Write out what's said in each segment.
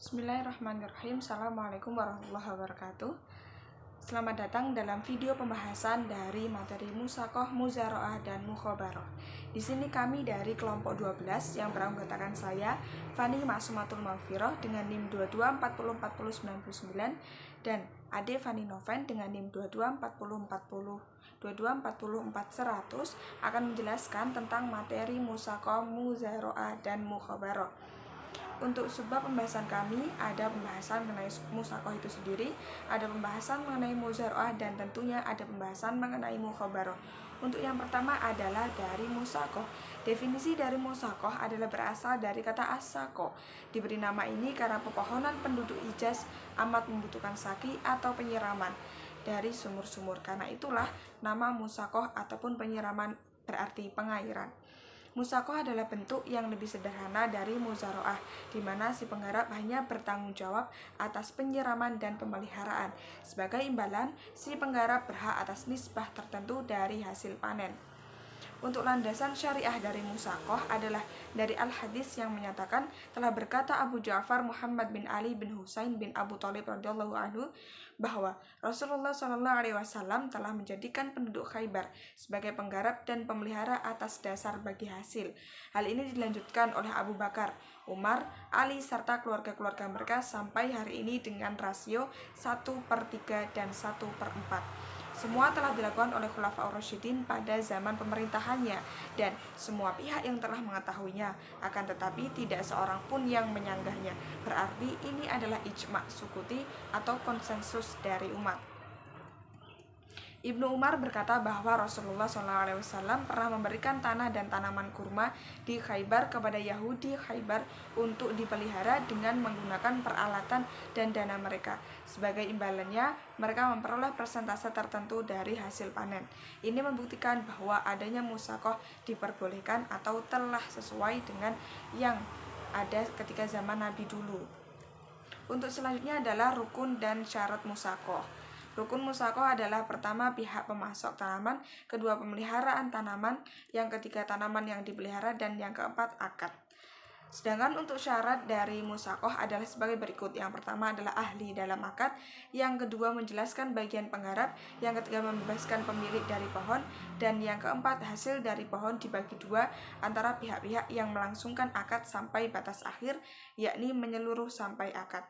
Bismillahirrahmanirrahim. Assalamualaikum warahmatullahi wabarakatuh. Selamat datang dalam video pembahasan dari materi Musaqah, Muzara'ah, dan Mukhabarah. Di sini kami dari kelompok 12 yang beranggotakan saya, Fani Ma'sumatul Maghfirah dengan NIM 22404099 dan Ade Fani Noven dengan NIM 224040 akan menjelaskan tentang materi Musaqah, Muzara'ah, dan Mukhabarah. Untuk sebab pembahasan kami ada pembahasan mengenai Musaqah itu sendiri, ada pembahasan mengenai Muzara'ah, dan tentunya ada pembahasan mengenai Mukhabarah. Untuk yang pertama adalah dari Musaqah. Definisi dari Musaqah adalah berasal dari kata as-saqo. Diberi nama ini karena pepohonan penduduk Hijaz amat membutuhkan saki atau penyiraman dari sumur-sumur. Karena itulah nama Musaqah ataupun penyiraman berarti pengairan. Musaqah adalah bentuk yang lebih sederhana dari Muzara'ah, di mana si penggarap hanya bertanggung jawab atas penyiraman dan pemeliharaan. Sebagai imbalan, si penggarap berhak atas nisbah tertentu dari hasil panen. Untuk landasan syariah dari Musaqah adalah dari Al-Hadis yang menyatakan telah berkata Abu Ja'far Muhammad bin Ali bin Husain bin Abu Thalib radhiyallahu anhu bahwa Rasulullah SAW telah menjadikan penduduk Khaybar sebagai penggarap dan pemelihara atas dasar bagi hasil. Hal ini dilanjutkan oleh Abu Bakar, Umar, Ali serta keluarga-keluarga mereka sampai hari ini dengan rasio 1/3 dan 1/4. Semua telah dilakukan oleh Khulafaur Rasyidin pada zaman pemerintahannya dan semua pihak yang telah mengetahuinya, akan tetapi tidak seorang pun yang menyanggahnya. Berarti ini adalah ijma' sukuti atau konsensus dari umat. Ibnu Umar berkata bahwa Rasulullah SAW pernah memberikan tanah dan tanaman kurma di Khaybar kepada Yahudi Khaybar untuk dipelihara dengan menggunakan peralatan dan dana mereka. Sebagai imbalannya, mereka memperoleh persentase tertentu dari hasil panen. Ini membuktikan bahwa adanya Musaqah diperbolehkan atau telah sesuai dengan yang ada ketika zaman Nabi dulu. Untuk selanjutnya adalah rukun dan syarat Musaqah. Rukun Musaqah adalah pertama pihak pemasok tanaman, kedua pemeliharaan tanaman, yang ketiga tanaman yang dipelihara, dan yang keempat akad. Sedangkan untuk syarat dari Musaqah adalah sebagai berikut. Yang pertama adalah ahli dalam akad, yang kedua menjelaskan bagian penggarap, yang ketiga membebaskan pemilik dari pohon, dan yang keempat hasil dari pohon dibagi dua antara pihak-pihak yang melangsungkan akad sampai batas akhir, yakni menyeluruh sampai akad.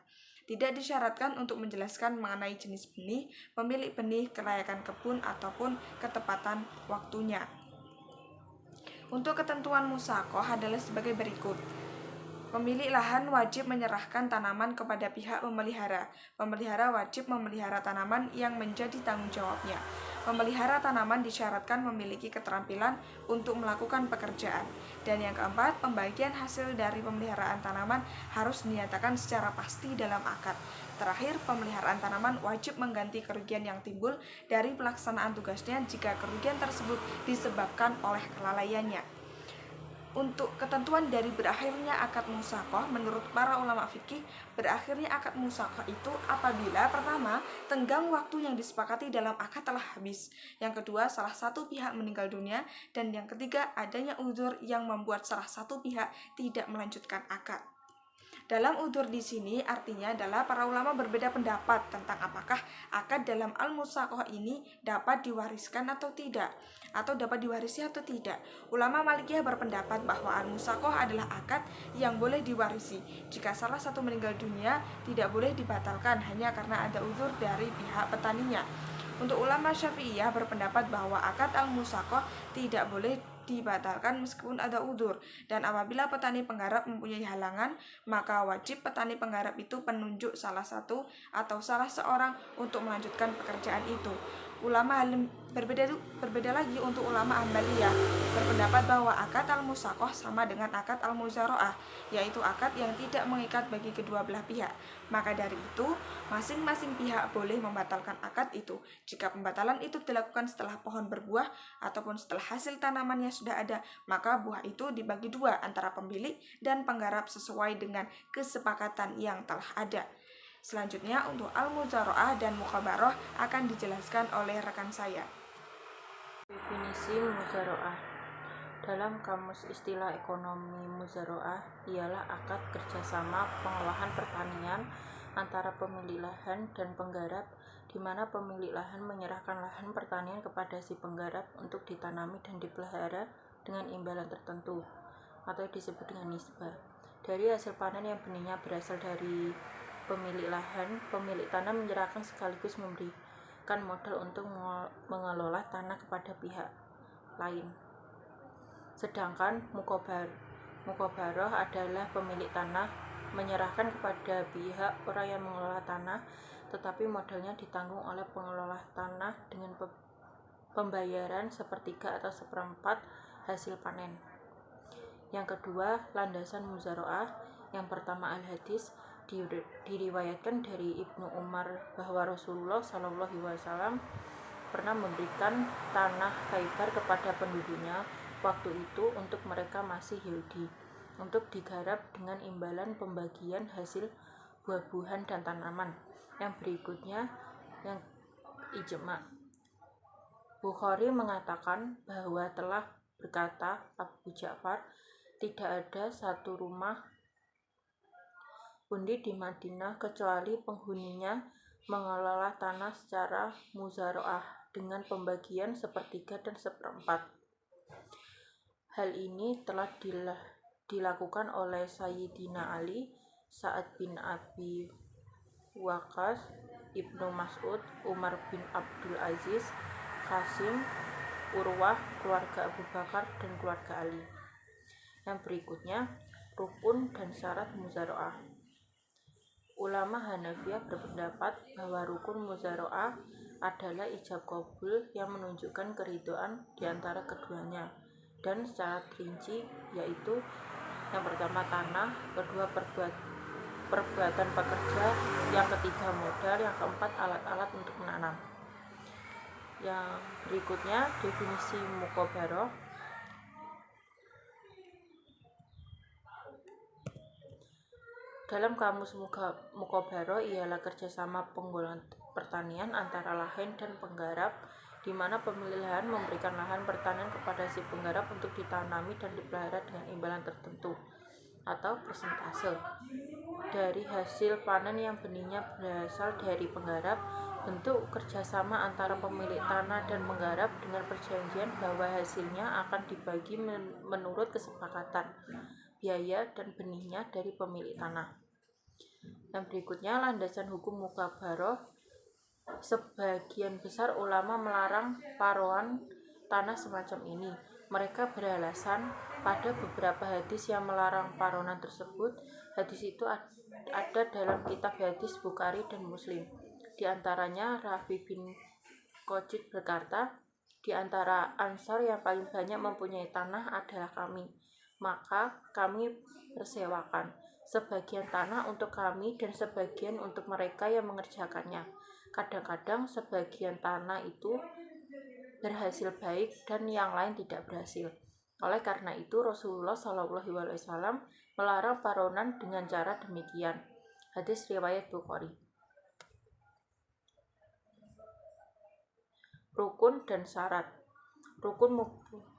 Tidak disyaratkan untuk menjelaskan mengenai jenis benih, pemilik benih, kelayakan kebun, ataupun ketepatan waktunya. Untuk ketentuan Musaqah adalah sebagai berikut. Pemilik lahan wajib menyerahkan tanaman kepada pihak pemelihara. Pemelihara wajib memelihara tanaman yang menjadi tanggung jawabnya. Pemelihara tanaman disyaratkan memiliki keterampilan untuk melakukan pekerjaan. Dan yang keempat, pembagian hasil dari pemeliharaan tanaman harus dinyatakan secara pasti dalam akad. Terakhir, pemeliharaan tanaman wajib mengganti kerugian yang timbul dari pelaksanaan tugasnya jika kerugian tersebut disebabkan oleh kelalaiannya. Untuk ketentuan dari berakhirnya akad Musaqah, menurut para ulama fikih, berakhirnya akad Musaqah itu apabila pertama, tenggang waktu yang disepakati dalam akad telah habis, yang kedua, salah satu pihak meninggal dunia, dan yang ketiga, adanya uzur yang membuat salah satu pihak tidak melanjutkan akad. Dalam udzur di sini artinya adalah para ulama berbeda pendapat tentang apakah akad dalam al-Musaqah ini dapat diwariskan atau tidak, atau dapat diwarisi atau tidak. Ulama Malikiyah berpendapat bahwa al-Musaqah adalah akad yang boleh diwarisi. Jika salah satu meninggal dunia, tidak boleh dibatalkan hanya karena ada udzur dari pihak petaninya. Untuk ulama Syafi'iyah berpendapat bahwa akad al-Musaqah tidak boleh dibatalkan meskipun ada udzur, dan apabila petani penggarap mempunyai halangan, maka wajib petani penggarap itu penunjuk salah satu atau salah seorang untuk melanjutkan pekerjaan itu. Ulama berbeda lagi untuk ulama Hanbaliyah berpendapat bahwa akad al-Musaqah sama dengan akad al-Muzara'ah, yaitu akad yang tidak mengikat bagi kedua belah pihak. Maka dari itu, masing-masing pihak boleh membatalkan akad itu. Jika pembatalan itu dilakukan setelah pohon berbuah ataupun setelah hasil tanamannya sudah ada, maka buah itu dibagi dua antara pemilik dan penggarap sesuai dengan kesepakatan yang telah ada. Selanjutnya untuk al-Muzara'ah dan Mukhabarah akan dijelaskan oleh rekan saya. Definisi Muzara'ah. Dalam kamus istilah ekonomi muzaraah ialah akad kerjasama pengolahan pertanian antara pemilik lahan dan penggarap, di mana pemilik lahan menyerahkan lahan pertanian kepada si penggarap untuk ditanami dan dipelihara dengan imbalan tertentu, atau disebut dengan nisbah. Dari hasil panen yang benihnya berasal dari pemilik lahan, pemilik tanah menyerahkan sekaligus memberikan modal untuk mengelola tanah kepada pihak lain. Sedangkan mukobaroh adalah pemilik tanah menyerahkan kepada pihak orang yang mengelola tanah, tetapi modalnya ditanggung oleh pengelola tanah dengan pembayaran sepertiga atau seperempat hasil panen. Yang kedua, landasan muzaraah. Yang pertama, al-hadis, diriwayatkan dari Ibnu Umar bahwa Rasulullah SAW pernah memberikan tanah Khaybar kepada penduduknya waktu itu untuk mereka masih Yahudi, untuk digarap dengan imbalan pembagian hasil buah-buahan dan tanaman. Yang berikutnya, yang ijma. Bukhari mengatakan bahwa telah berkata Abu Ja'far, tidak ada satu rumah pun di Madinah kecuali penghuninya mengelola tanah secara muzaraah dengan pembagian sepertiga dan seperempat. Hal ini telah dilakukan oleh Sayyidina Ali, Sa'ad bin Abi Waqqas, Ibnu Mas'ud, Umar bin Abdul Aziz, Qasim, Urwah, keluarga Abu Bakar, dan keluarga Ali. Yang berikutnya, rukun dan syarat muzaraah. Ulama Hanafiyah berpendapat bahwa rukun muzaraah adalah ijab qabul yang menunjukkan keridhaan di antara keduanya, dan secara rinci yaitu yang pertama tanah, kedua perbuatan pekerja, yang ketiga modal, yang keempat alat-alat untuk menanam. Yang berikutnya definisi mukobaroh. Dalam kamus mukobaroh ialah kerjasama penggolongan pertanian antara lahan dan penggarap, di mana pemilik lahan memberikan lahan pertanian kepada si penggarap untuk ditanami dan dipelihara dengan imbalan tertentu atau persentase dari hasil panen yang benihnya berasal dari penggarap. Bentuk kerjasama antara pemilik tanah dan penggarap dengan perjanjian bahwa hasilnya akan dibagi menurut kesepakatan biaya dan benihnya dari pemilik tanah. Yang berikutnya, landasan hukum mukobaroh. Sebagian besar ulama melarang paroan tanah semacam ini. Mereka beralasan pada beberapa hadis yang melarang paronan tersebut. Hadis itu ada dalam kitab hadis Bukhari dan Muslim. Di antaranya Rafi bin Qocid berkata, di antara Ansar yang paling banyak mempunyai tanah adalah kami, maka kami persewakan sebagian tanah untuk kami dan sebagian untuk mereka yang mengerjakannya. Kadang-kadang sebagian tanah itu berhasil baik dan yang lain tidak berhasil. Oleh karena itu Rasulullah SAW melarang paronan dengan cara demikian. Hadis riwayat Bukhari. Rukun dan syarat. Rukun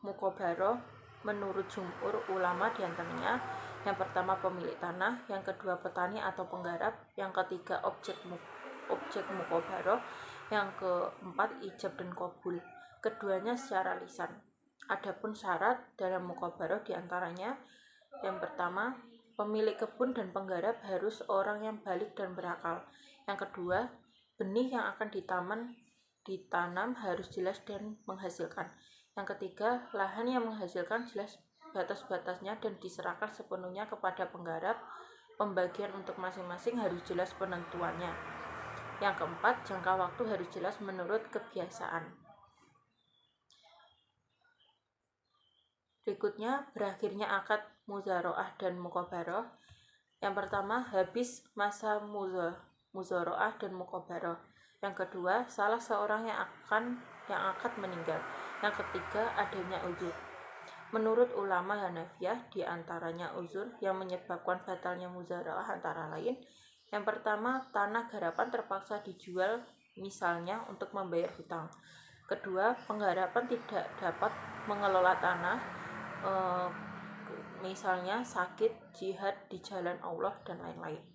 mukobaroh menurut jumhur ulama diantaranya yang pertama pemilik tanah, yang kedua petani atau penggarap, yang ketiga objek mukobaroh, yang keempat ijab dan qabul, keduanya secara lisan. Adapun syarat dalam mukobaroh diantaranya yang pertama pemilik kebun dan penggarap harus orang yang balik dan berakal. Yang kedua, benih yang akan ditanam harus jelas dan menghasilkan. Yang ketiga, lahan yang menghasilkan jelas batas-batasnya dan diserahkan sepenuhnya kepada penggarap. Pembagian untuk masing-masing harus jelas penentuannya. Yang keempat, jangka waktu harus jelas menurut kebiasaan. Berikutnya, berakhirnya akad muzaraah dan mukobaroh. Yang pertama, habis masa muzaraah dan mukobaroh. Yang kedua, salah seorang yang akad meninggal. Yang ketiga, adanya uzur. Menurut ulama Hanafiyah, di antaranya uzur yang menyebabkan batalnya muzaraah antara lain. Yang pertama, tanah garapan terpaksa dijual misalnya untuk membayar hutang. Kedua, penggarapan tidak dapat mengelola tanah misalnya sakit, jihad di jalan Allah dan lain-lain.